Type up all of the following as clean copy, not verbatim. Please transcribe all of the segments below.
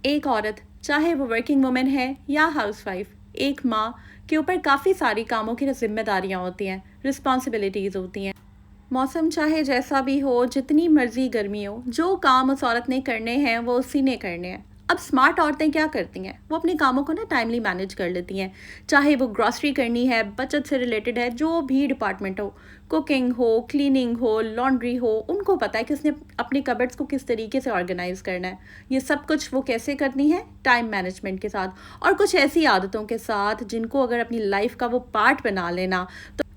एक औरत, चाहे वो वर्किंग वुमन है या हाउसवाइफ, एक माँ के ऊपर काफ़ी सारी कामों की जिम्मेदारियाँ होती हैं, रिस्पॉन्सिबिलिटीज़ होती हैं। मौसम चाहे जैसा भी हो, जितनी मर्जी गर्मी हो, जो काम उस औरत ने करने हैं वो उसी ने करने हैं। अब स्मार्ट औरतें क्या करती हैं, वो अपने कामों को ना टाइमली मैनेज कर लेती हैं। चाहे वो ग्रॉसरी करनी है, बचत से रिलेटेड है, जो भी डिपार्टमेंट हो, कुकिंग हो, क्लीनिंग हो, लॉन्ड्री हो, उनको पता है कि उसने अपने कबर्ड्स को किस तरीके से ऑर्गेनाइज करना है। ये सब कुछ वो कैसे करनी है, टाइम मैनेजमेंट के साथ और कुछ ऐसी आदतों के साथ जिनको अगर अपनी लाइफ का वो पार्ट बना लेना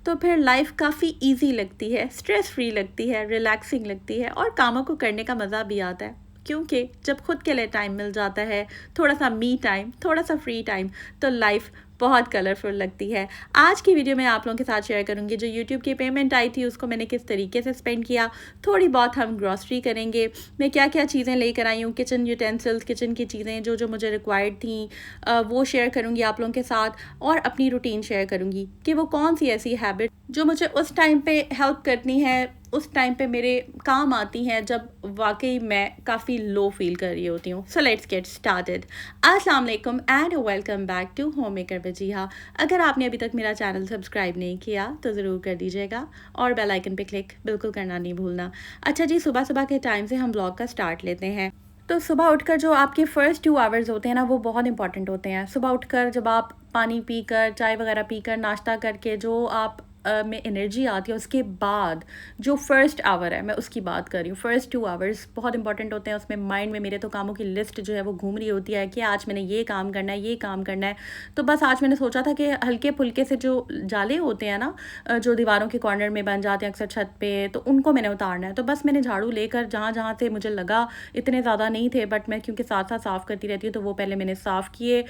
तो फिर लाइफ काफ़ी इजी लगती है, स्ट्रेस फ्री लगती है, रिलैक्सिंग लगती है और कामों को करने का मज़ा भी आता है। क्योंकि जब खुद के लिए टाइम मिल जाता है, थोड़ा सा मी टाइम, थोड़ा सा फ्री टाइम, तो लाइफ बहुत कलरफुल लगती है। आज की वीडियो में आप लोगों के साथ शेयर करूंगी जो यूट्यूब की पेमेंट आई थी उसको मैंने किस तरीके से स्पेंड किया। थोड़ी बहुत हम ग्रॉसरी करेंगे, मैं क्या क्या चीज़ें लेकर आई हूँ, किचन यूटेंसिल्स, किचन की चीज़ें जो जो मुझे रिक्वायर्ड थी वो शेयर करूँगी आप लोगों के साथ और अपनी रूटीन शेयर करूँगी कि वो कौन सी ऐसी हैबिट जो मुझे उस टाइम पे हेल्प करनी है, उस टाइम पे मेरे काम आती हैं जब वाकई मैं काफ़ी लो फील कर रही होती हूँ। So let's get started. अस्सलाम वालेकुम and welcome back to home maker Wajiha. अगर आपने अभी तक मेरा चैनल सब्सक्राइब नहीं किया तो ज़रूर कर दीजिएगा और बेल आइकन पे क्लिक बिल्कुल करना नहीं भूलना। अच्छा जी, सुबह सुबह के टाइम से हम ब्लॉग का स्टार्ट लेते हैं। तो सुबह उठकर जो आपके फ़र्स्ट 2 आवर्स होते हैं ना, वो बहुत इंपॉर्टेंट होते हैं। सुबह उठकर जब आप पानी पीकर, चाय वगैरह पीकर, नाश्ता करके जो आप में एनर्जी आती है, उसके बाद जो फर्स्ट आवर है, मैं उसकी बात कर रही हूँ। फर्स्ट 2 आवर्स बहुत इंपॉर्टेंट होते हैं। उसमें माइंड में मेरे तो कामों की लिस्ट जो है वो घूम रही होती है कि आज मैंने ये काम करना है, ये काम करना है। तो बस आज मैंने सोचा था कि हल्के फुल्के से जो जाले होते हैं ना, जो दीवारों के कॉर्नर में बन जाते हैं अक्सर छत पे, तो उनको मैंने उतारना है। तो बस मैंने झाड़ू लेकर जहाँ जहाँ से मुझे लगा, इतने ज़्यादा नहीं थे बट मैं क्योंकि साथ साथ साफ़ करती रहती हूँ तो वो पहले मैंने साफ़ किए।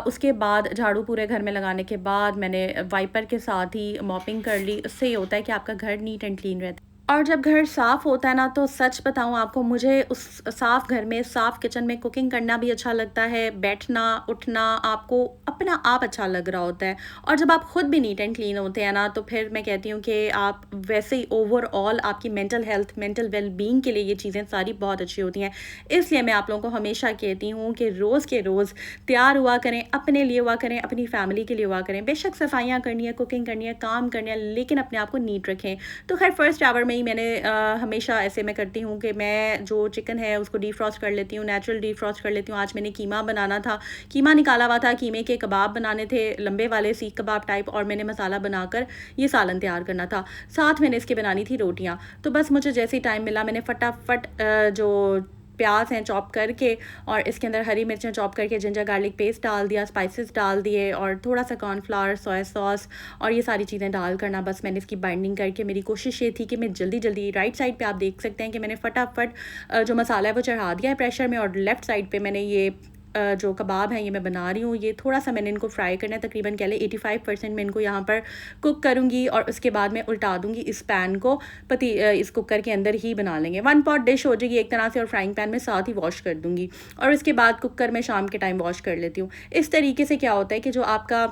उसके बाद झाड़ू पूरे घर में लगाने के बाद मैंने वाइपर के साथ ही मॉपिंग कर ली। उससे ये होता है कि आपका घर नीट एंड क्लीन रहता है। और जब घर साफ़ होता है ना, तो सच बताऊँ आपको, मुझे उस साफ़ घर में, साफ़ किचन में कुकिंग करना भी अच्छा लगता है। बैठना उठना आपको अपना आप अच्छा लग रहा होता है। और जब आप खुद भी नीट एंड क्लीन होते हैं ना, तो फिर मैं कहती हूँ कि आप वैसे ही ओवरऑल आपकी मेंटल हेल्थ, मेंटल वेलबींग के लिए ये चीज़ें सारी बहुत अच्छी होती हैं। इसलिए मैं आप लोगों को हमेशा कहती हूँ कि रोज़ के रोज़ तैयार हुआ करें, अपने लिए हुआ करें, अपनी फैमिली के लिए हुआ करें। बेशक सफाइयाँ करनी है, कुकिंग करनी है, काम करनी है, लेकिन अपने आप को नीट रखें। तो खैर फर्स्ट आवर में ही मैंने हमेशा ऐसे मैं करती हूँ कि मैं जो चिकन है उसको डीफ्रॉस्ट कर लेती हूँ, नेचुरल डीफ्रॉस्ट कर लेती हूँ। आज मैंने कीमा बनाना था, कीमा निकाला हुआ था, कीमे के कबाब बनाने थे, लंबे वाले सीख कबाब टाइप, और मैंने मसाला बनाकर ये सालन तैयार करना था। साथ मैंने इसके बनानी थी रोटियाँ। तो बस मुझे जैसे ही टाइम मिला मैंने फटाफट जो प्याज हैं चॉप करके और इसके अंदर हरी मिर्चें चॉप करके जिंजर गार्लिक पेस्ट डाल दिया, स्पाइसेस डाल दिए और थोड़ा सा कॉर्नफ्लावर, सोया सॉस और ये सारी चीज़ें डाल करना। बस मैंने इसकी बाइंडिंग करके, मेरी कोशिश ये थी कि मैं जल्दी जल्दी, राइट साइड पे आप देख सकते हैं कि मैंने फटाफट जो मसाला है वो चढ़ा दिया है प्रेशर में, और लेफ़्ट साइड पे मैंने ये जो कबाब हैं ये मैं बना रही हूँ। ये थोड़ा सा मैंने इनको फ्राई करना है, तकरीबन कह लें 85% मैं इनको यहाँ पर कुक करूँगी और उसके बाद मैं उल्टा दूँगी इस पैन को, इस कुकर के अंदर ही बना लेंगे। 1 पॉट डिश हो जाएगी एक तरह से, और फ्राइंग पैन में साथ ही वॉश कर दूँगी और उसके बाद कुकर में शाम के टाइम वॉश कर लेती हूँ। इस तरीके से क्या होता है कि जो आपका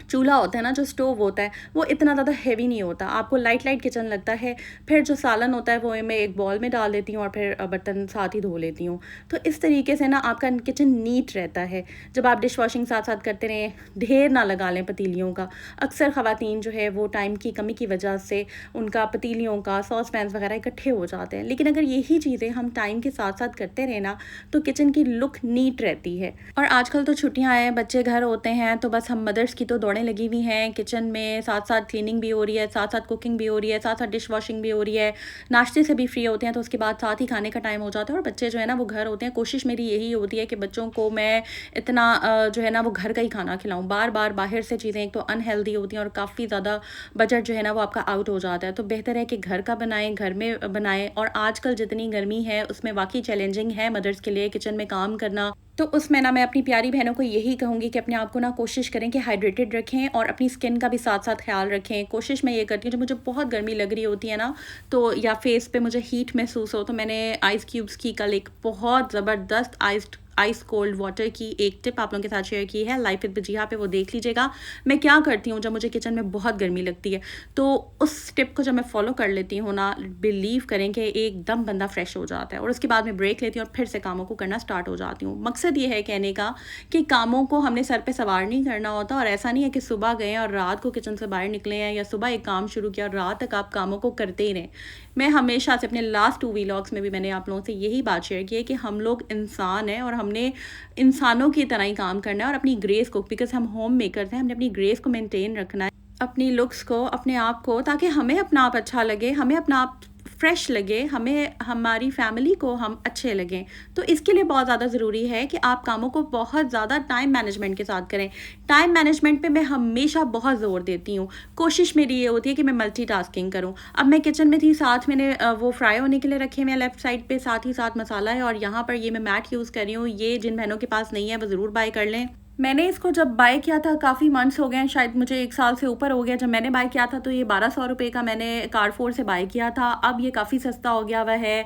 चूल्हा होता है ना, जो स्टोव होता है, वो इतना ज़्यादा हेवी नहीं होता, आपको लाइट लाइट किचन लगता है। फिर जो सालन होता है वो मैं एक बॉल में डाल देती हूँ और फिर बर्तन साथ ही धो लेती हूँ। तो इस तरीके से ना आपका किचन नीट रहता है। जब आप डिश वॉशिंग साथ साथ करते रहें, ढेर ना लगा लें पतीलियों का। अक्सर ख़वातीन जो है वो टाइम की कमी की वजह से उनका पतीलियों का, सॉस पैन्स वगैरह इकट्ठे हो जाते हैं। लेकिन अगर यही चीज़ें हम टाइम के साथ साथ करते रहें ना, तो किचन की लुक नीट रहती है। और आजकल तो छुट्टियाँ हैं, बच्चे घर होते हैं, तो बस हम मदर्स की तो दौड़ें लगी हुई हैं किचन में। साथ साथ क्लीनिंग भी हो रही है, साथ साथ कुकिंग भी हो रही है, साथ साथ डिश वॉशिंग भी हो रही है, नाश्ते से भी फ्री होते हैं, तो उसके बाद साथ ही खाने का टाइम हो जाता है और बच्चे जो है ना वो घर होते हैं। कोशिश मेरी यही होती है कि बच्चों को मैं इतना जो है ना वो घर का ही खाना खिलाऊं। बार बार बाहर से चीज़ें एक तो अनहेल्दी होती हैं और काफ़ी ज़्यादा बजट जो है ना वो आपका आउट हो जाता है। तो बेहतर है कि घर का बनाएं, घर में बनाएं। और आजकल जितनी गर्मी है उसमें वाकई चैलेंजिंग है मदर्स के लिए किचन में काम करना। तो उसमें ना मैं अपनी प्यारी बहनों को यही कहूँगी कि अपने आप को ना कोशिश करें कि हाइड्रेटेड रखें और अपनी स्किन का भी साथ साथ ख्याल रखें। कोशिश मैं ये करती हूँ, जब मुझे बहुत गर्मी लग रही होती है ना, तो या फेस पे मुझे हीट महसूस हो, तो मैंने आइस क्यूब्स की कल एक बहुत ज़बरदस्त आइस्ड आइस कोल्ड वाटर की एक टिप आप लोगों के साथ शेयर की है लाइफ विद बजीहा पे, वो देख लीजिएगा। मैं क्या करती हूँ जब मुझे किचन में बहुत गर्मी लगती है, तो उस टिप को जब मैं फॉलो कर लेती हूँ ना, बिलीव करें कि एकदम बंदा फ्रेश हो जाता है। और उसके बाद मैं ब्रेक लेती हूँ और फिर से कामों को करना स्टार्ट हो जाती हूँ। मकसद ये है कहने का कि कामों को हमने सर पे सवार नहीं करना होता, और ऐसा नहीं है कि सुबह गए और रात को किचन से बाहर निकले हैं, या सुबह एक काम शुरू किया और रात तक आप कामों को करते ही रहें। मैं हमेशा से अपने लास्ट 2 व्लॉग्स में भी मैंने आप लोगों से यही बात शेयर की है कि हम लोग इंसान हैं और हमने इंसानों की तरह ही काम करना है, और अपनी ग्रेस को, बिकॉज़ हम होम मेकर्स हैं, हमने अपनी ग्रेस को मेंटेन रखना है, अपनी लुक्स को, अपने आप को, ताकि हमें अपना आप अच्छा लगे, हमें अपना आप फ्रेश लगे, हमें हमारी फैमिली को हम अच्छे लगें। तो इसके लिए बहुत ज़्यादा ज़रूरी है कि आप कामों को बहुत ज़्यादा टाइम मैनेजमेंट के साथ करें। टाइम मैनेजमेंट पे मैं हमेशा बहुत ज़ोर देती हूँ। कोशिश मेरी ये होती है कि मैं मल्टीटास्किंग करूँ। अब मैं किचन में थी, साथ मैंने वो फ्राई होने के लिए रखे हुए हैं लेफ़्ट साइड पे, साथ ही साथ मसाला है, और यहाँ पर ये मैं मैट यूज़ कर रही हूँ। ये जिन बहनों के पास नहीं है वो ज़रूर बाय कर लें। मैंने इसको जब बाय किया था, काफ़ी मंथ्स हो गए हैं, शायद मुझे 1 साल से ऊपर हो गया। जब मैंने बाय किया था तो ये 1200 रुपये का मैंने कारफोर से बाय किया था। अब ये काफ़ी सस्ता हो गया हुआ है।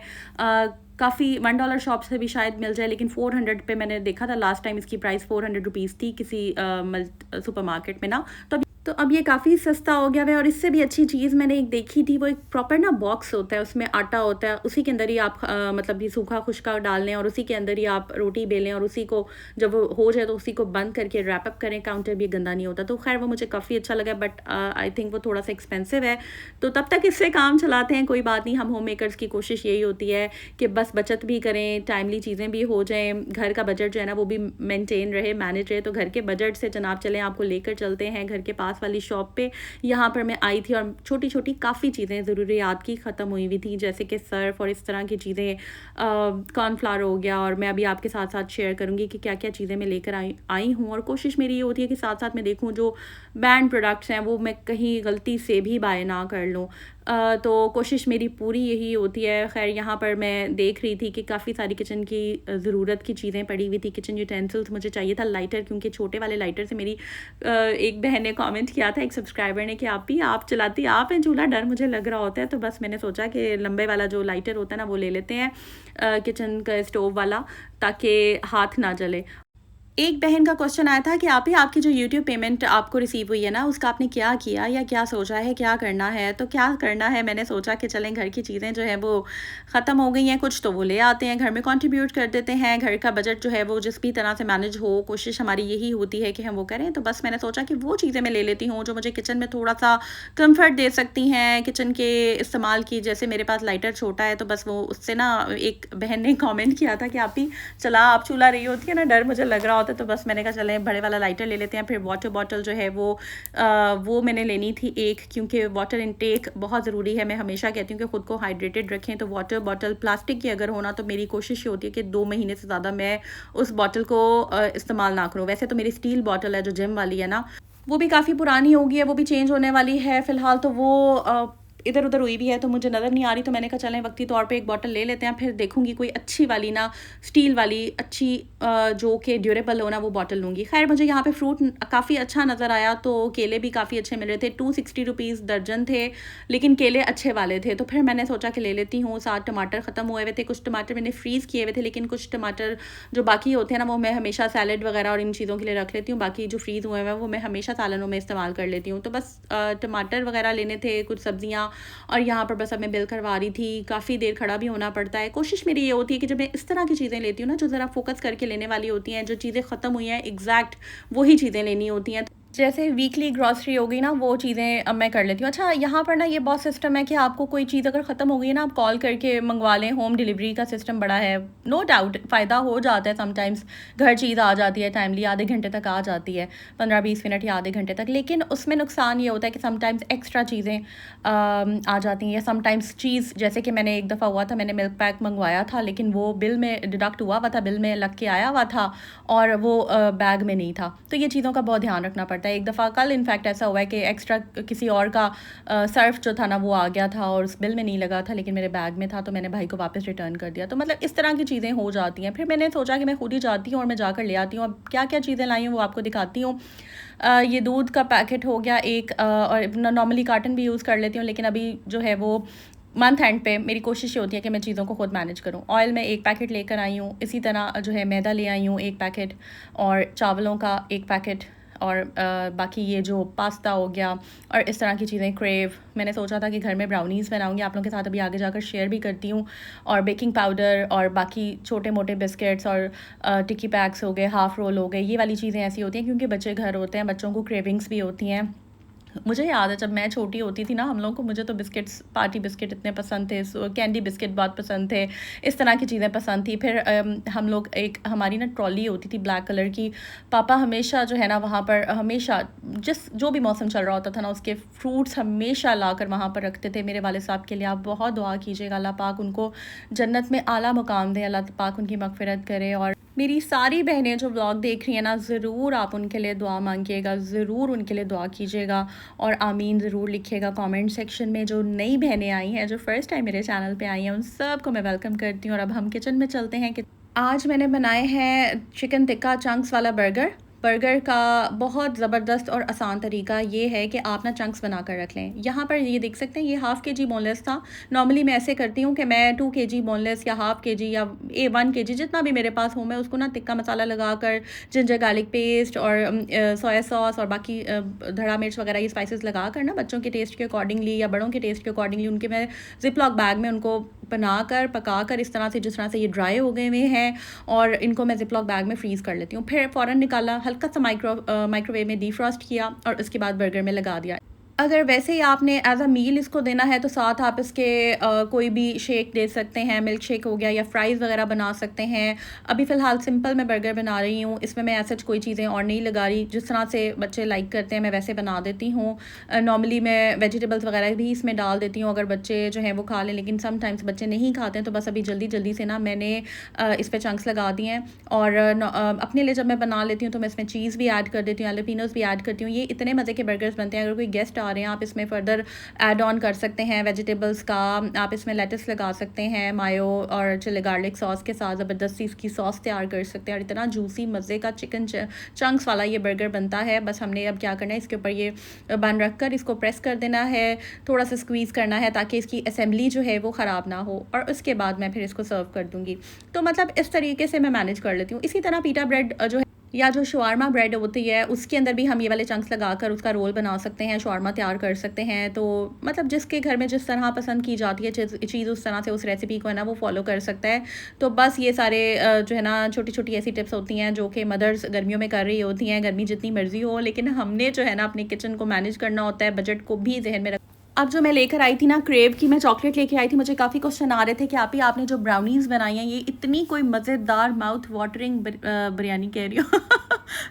काफ़ी $1 शॉप से भी शायद मिल जाए, लेकिन 400 पे मैंने देखा था लास्ट टाइम, इसकी प्राइस 400 रुपीज़ थी किसी सुपरमार्केट में ना। तो अब ये काफ़ी सस्ता हो गया है। और इससे भी अच्छी चीज़ मैंने एक देखी थी, वो एक प्रॉपर ना बॉक्स होता है, उसमें आटा होता है, उसी के अंदर ही आप मतलब ये सूखा खुश्का डाल लें और उसी के अंदर ही आप रोटी बेलें, और उसी को जब वो हो जाए तो उसी को बंद करके रैप अप करें। काउंटर भी गंदा नहीं होता। तो खैर वो मुझे काफ़ी अच्छा लगा, बट आई थिंक वो थोड़ा सा एक्सपेंसिव है। तो तब तक इससे काम चलाते हैं, कोई बात नहीं। हम होम मेकर्स की कोशिश यही होती है कि बस बचत भी करें, टाइमली चीज़ें भी हो जाएँ, घर का बजट जो है ना वो भी मेंटेन रहे, मैनेज रहे। तो घर के बजट से जनाब चलें, आपको लेकर चलते हैं घर के पास वाली शॉप पे। यहाँ पर मैं आई थी और छोटी-छोटी काफ़ी चीज़ें ज़रूरियात की ख़त्म हुई हुई थी, जैसे कि सर्फ़ और इस तरह की चीज़ें, कॉर्नफ्लावर हो गया। और मैं अभी आपके साथ-साथ शेयर करूँगी कि क्या-क्या चीज़ें मैं लेकर आई आई हूँ। और कोशिश मेरी ये होती है कि साथ-साथ मैं देखूँ जो बैंड प्रोडक्ट्स हैं वो मैं कहीं गलती से भी बाय ना कर लूँ। तो कोशिश मेरी पूरी यही होती है। ख़ैर यहाँ पर मैं देख रही थी कि काफ़ी सारी किचन की ज़रूरत की चीज़ें पड़ी हुई थी। किचन यूटेंसिल्स मुझे चाहिए था, लाइटर, क्योंकि छोटे वाले लाइटर से मेरी एक बहन ने कमेंट किया था, एक सब्सक्राइबर ने, कि आप चलाती आप हैं चूल्हा, डर मुझे लग रहा होता है। तो बस मैंने सोचा कि लंबे वाला जो लाइटर होता है ना वो ले लेते हैं, किचन का स्टोव वाला, ताकि हाथ ना जले। एक बहन का क्वेश्चन आया था कि आप ही आपकी जो यूट्यूब पेमेंट आपको रिसीव हुई है ना, उसका आपने क्या किया या क्या सोचा है, क्या करना है? तो क्या करना है, मैंने सोचा कि चलें घर की चीज़ें जो हैं वो ख़त्म हो गई हैं, कुछ तो वो ले आते हैं, घर में कंट्रीब्यूट कर देते हैं। घर का बजट जो है वो जिस भी तरह से मैनेज हो, कोशिश हमारी यही होती है कि हम वो करें। तो बस मैंने सोचा कि वो चीज़ें मैं ले लेती हूँ जो मुझे किचन में थोड़ा-सा कम्फ़र्ट दे सकती हैं किचन के इस्तेमाल की। जैसे मेरे पास लाइटर छोटा है, तो बस वो उससे ना, एक बहन ने कमेंट किया था कि आप ही आप चूल्हा रही होती है ना, डर मुझे लग रहा होता है। तो बस मैंने कहा चलें बड़े वाला लाइटर ले लेते हैं। फिर वाटर बॉटल जो है वो मैंने लेनी थी एक, क्योंकि वाटर इनटेक बहुत ज़रूरी है। मैं हमेशा कहती हूँ कि ख़ुद को हाइड्रेटेड रखें। तो वाटर बॉटल प्लास्टिक की अगर होना, तो मेरी कोशिश ये होती है कि 2 महीने से ज़्यादा मैं उस बॉटल को इस्तेमाल ना करूँ। वैसे तो मेरी स्टील बॉटल है जो जिम वाली है ना, वो भी काफ़ी पुरानी हो गई है, वो भी चेंज होने वाली है फ़िलहाल। तो वो इधर-उधर हुई भी है, तो मुझे नज़र नहीं आ रही। तो मैंने कहा चलें वक्ती तौर पे एक बॉटल ले लेते हैं। फिर देखूँगी कोई अच्छी वाली ना, स्टील वाली अच्छी, जो कि ड्यूरेबल हो ना, वो बॉटल लूँगी। ख़ैर मुझे यहाँ पे फ्रूट काफ़ी अच्छा नज़र आया, तो केले भी काफ़ी अच्छे मिल रहे थे। 260 रुपीज़ दर्जन थे, लेकिन केले अच्छे वाले थे। तो फिर मैंने सोचा कि ले लेती हूँ। साथ टमाटर ख़त्म हुए हुए थे, कुछ टमाटर मैंने फ्रीज़ किए हुए थे, लेकिन कुछ टमाटर जो बाकी होते हैं ना, वो मैं हमेशा सैलेड वगैरह और इन चीज़ों के लिए रख लेती हूँ। बाकी जो फ्रीज़ हुए हैं वो मैं हमेशा सालनों में इस्तेमाल कर लेती हूँ। तो बस टमाटर वगैरह लेने थे, कुछ सब्ज़ियाँ, और यहाँ पर बस अब मैं बिल करवा रही थी। काफ़ी देर खड़ा भी होना पड़ता है। कोशिश मेरी ये होती है कि जब मैं इस तरह की चीज़ें लेती हूँ ना, जो ज़रा फोकस करके लेने वाली होती हैं, जो चीज़ें ख़त्म हुई हैं एग्जैक्ट वही चीज़ें लेनी होती हैं। जैसे वीकली ग्रॉसरी हो गई ना, वो चीज़ें अब मैं कर लेती हूँ। अच्छा, यहाँ पर ना ये बहुत सिस्टम है कि आपको कोई चीज़ अगर ख़त्म हो गई है ना, आप कॉल करके मंगवा लें। होम डिलीवरी का सिस्टम बड़ा है। नो डाउट फ़ायदा हो जाता है। समटाइम्स घर चीज़ आ जाती है टाइमली, आधे घंटे तक आ जाती है, 15-20 मिनट या आधे घंटे तक। लेकिन उसमें नुकसान ये होता है कि समटाइम्स एक्स्ट्रा चीज़ें आ जाती हैं, या समटाइम्स चीज़, जैसे कि मैंने एक दफ़ा हुआ था, मैंने मिल्क पैक मंगवाया था, लेकिन वो बिल में डिडक्ट हुआ था, बिल में लग के आया हुआ था, और वो बैग में नहीं था। तो ये चीज़ों का बहुत ध्यान रखना पड़ता है। एक दफ़ा कल इनफैक्ट ऐसा हुआ है कि एक्स्ट्रा किसी और का सर्फ जो था ना, वो आ गया था और उस बिल में नहीं लगा था, लेकिन मेरे बैग में था, तो मैंने भाई को वापस रिटर्न कर दिया। तो मतलब इस तरह की चीज़ें हो जाती हैं। फिर मैंने सोचा कि मैं खुद ही जाती हूँ और मैं जाकर ले आती हूँ। अब क्या-क्या चीज़ें लाई हूँ वो आपको दिखाती हूँ। ये दूध का पैकेट हो गया एक, और नॉर्मली कार्टन भी यूज़ कर लेती हूँ, लेकिन अभी जो है वो मंथ एंड पे मेरी कोशिश ये होती है कि मैं चीज़ों को खुद मैनेज करूँ। ऑयल मैं 1 पैकेट लेकर आई हूँ, इसी तरह जो है मैदा ले आई हूँ 1 पैकेट, और चावलों का 1 पैकेट, और बाकी ये जो पास्ता हो गया और इस तरह की चीज़ें, क्रेव। मैंने सोचा था कि घर में ब्राउनीज़ बनाऊंगी, आप लोगों के साथ अभी आगे जाकर शेयर भी करती हूँ। और बेकिंग पाउडर और बाकी छोटे मोटे बिस्किट्स और टिक्की पैक्स हो गए, हाफ़ रोल हो गए, ये वाली चीज़ें ऐसी होती हैं क्योंकि बच्चे घर होते हैं, बच्चों को क्रेविंग्स भी होती हैं। मुझे याद है जब मैं छोटी होती थी ना, हम लोगों को, मुझे तो बिस्किट्स, पार्टी बिस्किट इतने पसंद थे, कैंडी बिस्किट बहुत पसंद थे, इस तरह की चीज़ें पसंद थी। फिर हम लोग, एक हमारी ना ट्रॉली होती थी ब्लैक कलर की, पापा हमेशा जो है ना वहाँ पर, हमेशा जो भी मौसम चल रहा होता था ना, उसके फ्रूट्स हमेशा ला कर वहाँ पर रखते थे मेरे वाले साहब के लिए। आप बहुत दुआ कीजिएगा, अल्लाह पाक उनको जन्नत में आला मुकाम दे, अल्लाह पाक उनकी मगफिरत करे। और मेरी सारी बहनें जो ब्लॉग देख रही हैं ना, ज़रूर आप उनके लिए दुआ मांगिएगा, ज़रूर उनके लिए दुआ कीजिएगा और आमीन ज़रूर लिखिएगा कमेंट सेक्शन में। जो नई बहनें आई हैं, जो फ़र्स्ट टाइम मेरे चैनल पे आई हैं, उन सब को मैं वेलकम करती हूँ। और अब हम किचन में चलते हैं कि आज मैंने बनाए हैं चिकन टिक्का चंक्स वाला बर्गर। बर्गर का बहुत ज़बरदस्त और आसान तरीका ये है कि आप ना चंक्स बना कर रख लें। यहाँ पर ये देख सकते हैं, ये हाफ़ kg बोनलेस था। नॉर्मली मैं ऐसे करती हूँ कि मैं 2 kg बोनलेस या हाफ़ kg या 1 kg जितना भी मेरे पास हो, मैं उसको ना टिक्का मसाला लगाकर, जिंजर गार्लिक पेस्ट और सोया सॉस और बाकी धड़ा मिर्च वगैरह ये स्पाइसेस लगा कर ना, बच्चों के टेस्ट के अकॉर्डिंगली या बड़ों के टेस्ट के अकॉर्डिंगली उनके मैं जिप लॉक बैग में उनको बनाकर, पकाकर, इस तरह से जिस तरह से ये ड्राई हो गए हुए हैं, और इनको मैं जिप लॉक बैग में फ्रीज़ कर लेती हूँ। फिर फ़ौरन निकाला, हल्का सा माइक्रोवेव में डीफ्रॉस्ट किया और उसके बाद बर्गर में लगा दिया। अगर वैसे ही आपने एज अ मील इसको देना है तो साथ आप इसके कोई भी शेक दे सकते हैं, मिल्क शेक हो गया, या फ्राइज़ वगैरह बना सकते हैं। अभी फ़िलहाल सिंपल मैं बर्गर बना रही हूँ, इसमें मैं ऐसा कोई चीज़ें और नहीं लगा रही, जिस तरह से बच्चे लाइक करते हैं मैं वैसे बना देती हूँ। नॉर्मली मैं वेजिटेबल्स वगैरह भी इसमें डाल देती हूँ अगर बच्चे जो हैं वो खा लें, लेकिन समटाइम्स बच्चे नहीं खाते हैं, तो बस अभी जल्दी जल्दी से ना मैंने इस पर चंक्स लगा दिए हैं। और अपने लिए जब मैं बना लेती हूँ तो मैं इसमें चीज़ भी ऐड कर देती हूँ, जैलपिनोज़ भी ऐड करती हूँ। ये इतने मज़े के बर्गर्स बनते हैं। अगर कोई गेस्ट आ रहे हैं, आप इसमें फ़र्दर ऐड ऑन कर सकते हैं वेजिटेबल्स का। आप इसमें लेटस लगा सकते हैं, मायो और चिली गार्लिक सॉस के साथ ज़बरदस्ती इसकी सॉस तैयार कर सकते हैं। और इतना जूसी मज़े का चिकन चंक्स वाला ये बर्गर बनता है। बस हमने अब क्या करना है, इसके ऊपर ये बन रख कर इसको प्रेस कर देना है, थोड़ा सा स्क्वीज़ करना है ताकि इसकी असेंबली जो है वो ख़राब ना हो, और उसके बाद मैं फिर इसको सर्व कर दूँगी। तो मतलब इस तरीके से मैं मैनेज कर लेती हूँ। इसी तरह पीटा ब्रेड जो है, या जो शवारमा ब्रेड होती है, उसके अंदर भी हम ये वाले चंक्स लगाकर उसका रोल बना सकते हैं, शवारमा तैयार कर सकते हैं। तो मतलब जिसके घर में जिस तरह पसंद की जाती है चीज़, उस तरह से उस रेसिपी को है ना वो फॉलो कर सकता है। तो बस ये सारे जो है ना छोटी छोटी ऐसी टिप्स होती हैं जो कि मदर्स गर्मियों में कर रही होती हैं, गर्मी जितनी मर्जी हो, लेकिन हमने जो है ना अपने किचन को मैनेज करना होता है, बजट को भी जहन में रख। अब जो मैं लेकर आई थी ना, क्रेव की मैं चॉकलेट लेके आई थी। मुझे काफ़ी क्वेश्चन आ रहे थे कि आप ही आपने जो ब्राउनीज़ बनाई हैं, ये इतनी कोई मज़ेदार माउथ वाटरिंग बिरयानी कह रही हूँ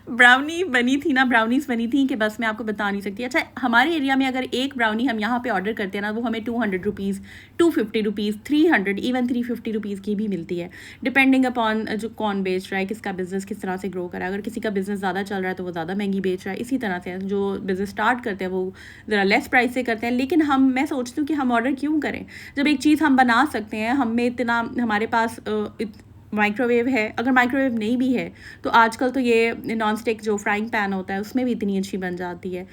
ब्राउनी बनी थी ना, ब्राउनीज़ बनी थी कि बस मैं आपको बता नहीं सकती। अच्छा, हमारे एरिया में अगर एक ब्राउनी हम यहाँ पे ऑर्डर करते हैं ना, वो हमें 200 रुपीज़, 250 रुपीज़, 300, इवन 350 रुपीज़ की भी मिलती है, डिपेंडिंग अपॉन जो कौन बेच रहा है, किसका बिज़नेस किस तरह से ग्रो करा है। अगर किसी का बिज़नेस ज़्यादा चल रहा है तो वो ज़्यादा महंगी बेच रहा है। इसी तरह से जो बिज़नेस स्टार्ट करते हैं वो ज़रा लेस प्राइस से करते हैं। लेकिन मैं सोचती हूँ कि हम ऑर्डर क्यों करें जब एक चीज़ हम बना सकते हैं। हमें इतना, हमारे पास माइक्रोवेव है, अगर माइक्रोवेव नहीं भी है तो आजकल तो ये नॉन स्टिक जो फ्राइंग पैन होता है उसमें भी इतनी अच्छी बन जाती है।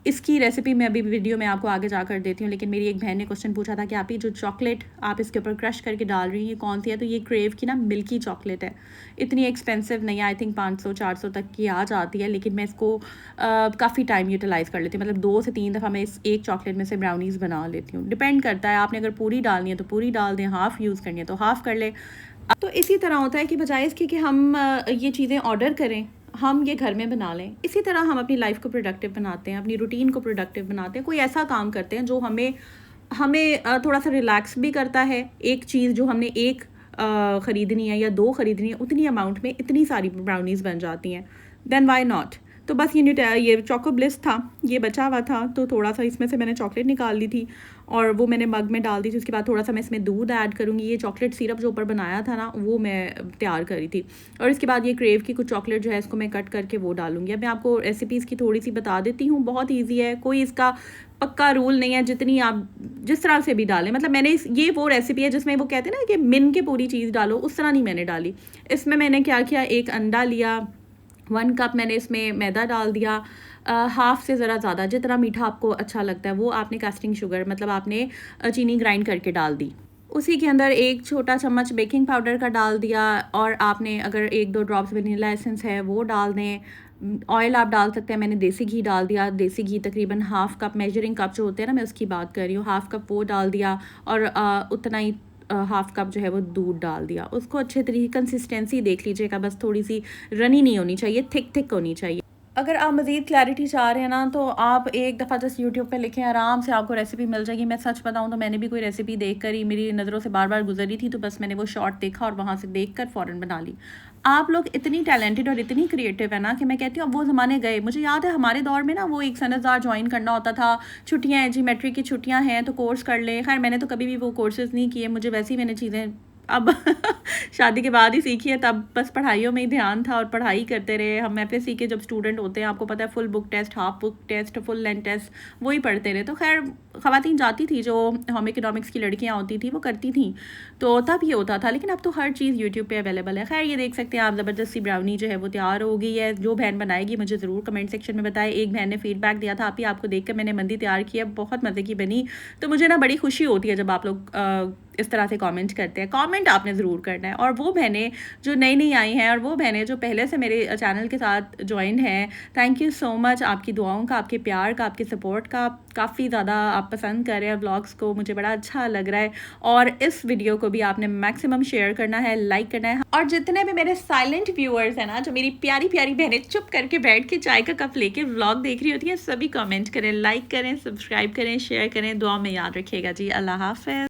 इसकी रेसिपी मैं अभी वीडियो में आपको आगे जाकर देती हूँ। लेकिन मेरी एक बहन ने क्वेश्चन पूछा था कि आप ही जो चॉकलेट आप इसके ऊपर क्रश करके डाल रही हैं, ये कौन सी है? तो ये क्रेव की ना मिल्की चॉकलेट है, इतनी एक्सपेंसिव नहीं है, आई थिंक 500-400 तक की आ जाती है। लेकिन मैं इसको काफ़ी टाइम यूटिलाइज़ कर लेती हूँ, मतलब 2 से 3 दफ़ा मैं इस एक चॉकलेट में से ब्राउनीज़ बना लेती हूँ। डिपेंड करता है, आपने अगर पूरी डालनी है तो पूरी डाल दें, हाफ़ यूज़ करनी है तो हाफ़ कर लें। तो इसी तरह होता है कि बजाय इसके कि हम ये चीज़ें ऑर्डर करें, हम ये घर में बना लें। इसी तरह हम अपनी लाइफ को प्रोडक्टिव बनाते हैं, अपनी रूटीन को प्रोडक्टिव बनाते हैं। कोई ऐसा काम करते हैं जो हमें थोड़ा सा रिलैक्स भी करता है। एक चीज़ जो हमने एक ख़रीदनी है या 2 ख़रीदनी है, उतनी अमाउंट में इतनी सारी ब्राउनीज़ बन जाती हैं, देन वाई नॉट। तो बस ये चोको ब्लिस था, ये बचा हुआ था, तो थोड़ा सा इसमें से मैंने चॉकलेट निकाल ली थी और वो मैंने मग में डाल दी थी। उसके बाद थोड़ा सा मैं इसमें दूध ऐड करूँगी। ये चॉकलेट सिरप जो ऊपर बनाया था ना, वो मैं तैयार करी थी। और इसके बाद ये क्रेव की कुछ चॉकलेट जो है इसको मैं कट करके वो डालूँगी। अब मैं आपको रेसिपीज़ की थोड़ी सी बता देती हूँ, बहुत ईजी है, कोई इसका पक्का रूल नहीं है, जितनी आप जिस तरह से भी डालें। मतलब मैंने ये वो रेसिपी है जिसमें वो कहते हैं ना कि मिन के पूरी चीज़ डालो, उस तरह नहीं मैंने डाली। इसमें मैंने क्या किया, एक अंडा लिया, 1 कप मैंने इसमें मैदा डाल दिया, हाफ़ से ज़रा ज़्यादा, जितना मीठा आपको अच्छा लगता है वो आपने कास्टिंग शुगर मतलब आपने चीनी ग्राइंड करके डाल दी। उसी के अंदर 1 छोटा चम्मच बेकिंग पाउडर का डाल दिया और आपने अगर 1-2 ड्रॉप्स वनीला एसेंस है वो डाल दें। ऑयल आप डाल सकते हैं, मैंने देसी घी डाल दिया। देसी घी तकरीबन हाफ़ कप, मेजरिंग कप जो होते हैं ना, मैं उसकी बात कर रही हूँ, हाफ़ कप वो डाल दिया और उतना ही हाफ़ कप जो है वो दूध डाल दिया। उसको अच्छे तरीके कंसिस्टेंसी देख लीजिएगा, बस थोड़ी-सी रनी नहीं होनी चाहिए, थिक होनी चाहिए। अगर आप मज़ीद क्लैरिटी चाह रहे हैं ना, तो आप एक दफ़ा जस्ट यूट्यूब पे लिखें, आराम से आपको रेसिपी मिल जाएगी। मैं सच बताऊँ तो मैंने भी कोई रेसिपी देख कर ही मेरी नज़रों से बार-बार गुज़री थी, तो बस मैंने वो शॉर्ट देखा और वहाँ से देख कर फ़ौरन बना ली। आप लोग इतनी टैलेंटेड और इतनी क्रिएटिव है ना कि मैं कहती हूँ अब वो ज़माने गए। मुझे याद है हमारे दौर में ना वो एक सनतदार जॉइन करना होता था, छुट्टियाँ हैं, ज्योमेट्री की छुट्टियाँ हैं तो कोर्स कर लें। खैर मैंने तो कभी भी वो कोर्सेज़ नहीं किए, मुझे वैसे ही मैंने चीज़ें अब शादी के बाद ही सीखी है, तब बस पढ़ाइयों में ही ध्यान था और पढ़ाई करते रहे। हम एफएससी के जब स्टूडेंट होते हैं, आपको पता है, full book test, half book test, full length test, वही पढ़ते रहे। तो खैर ख़वातीन जाती थी, जो होम इकोनॉमिक्स की लड़कियां होती थी वो करती थी, तो तब ये होता था। लेकिन अब तो हर चीज़ यूट्यूब पे अवेलेबल है। खैर ये देख सकते हैं आप, ज़बरदस्ती ब्राउनी जो है वो तैयार हो गई है। जो बहन बनाएगी मुझे ज़रूर कमेंट सेक्शन में बताए। एक बहन ने फीडबैक दिया था, आपको देख कर मैंने मंदी तैयार की है, बहुत मज़े की बनी। तो मुझे ना बड़ी खुशी होती है जब आप लोग इस तरह से कमेंट करते हैं। कमेंट आपने ज़रूर करना है। और वो बहनें जो नई आई हैं और वो बहनें जो पहले से मेरे चैनल के साथ जॉइन हैं, थैंक यू सो मच। आपकी दुआओं का, आपके प्यार का, आपके सपोर्ट का, काफ़ी ज़्यादा आप पसंद कर रहे हैं व्लॉग्स को, मुझे बड़ा अच्छा लग रहा है। और इस वीडियो को भी आपने मैक्सिमम शेयर करना है, लाइक करना है। और जितने भी मेरे साइलेंट व्यूअर्स हैं ना, जो मेरी प्यारी प्यारी बहनें चुप करके बैठ के चाय का कप लेके व्लॉग देख रही होती हैं, सभी कमेंट करें, लाइक करें, सब्सक्राइब करें, शेयर करें। दुआ में याद रखिएगा जी। अल्लाह हाफ़िज़।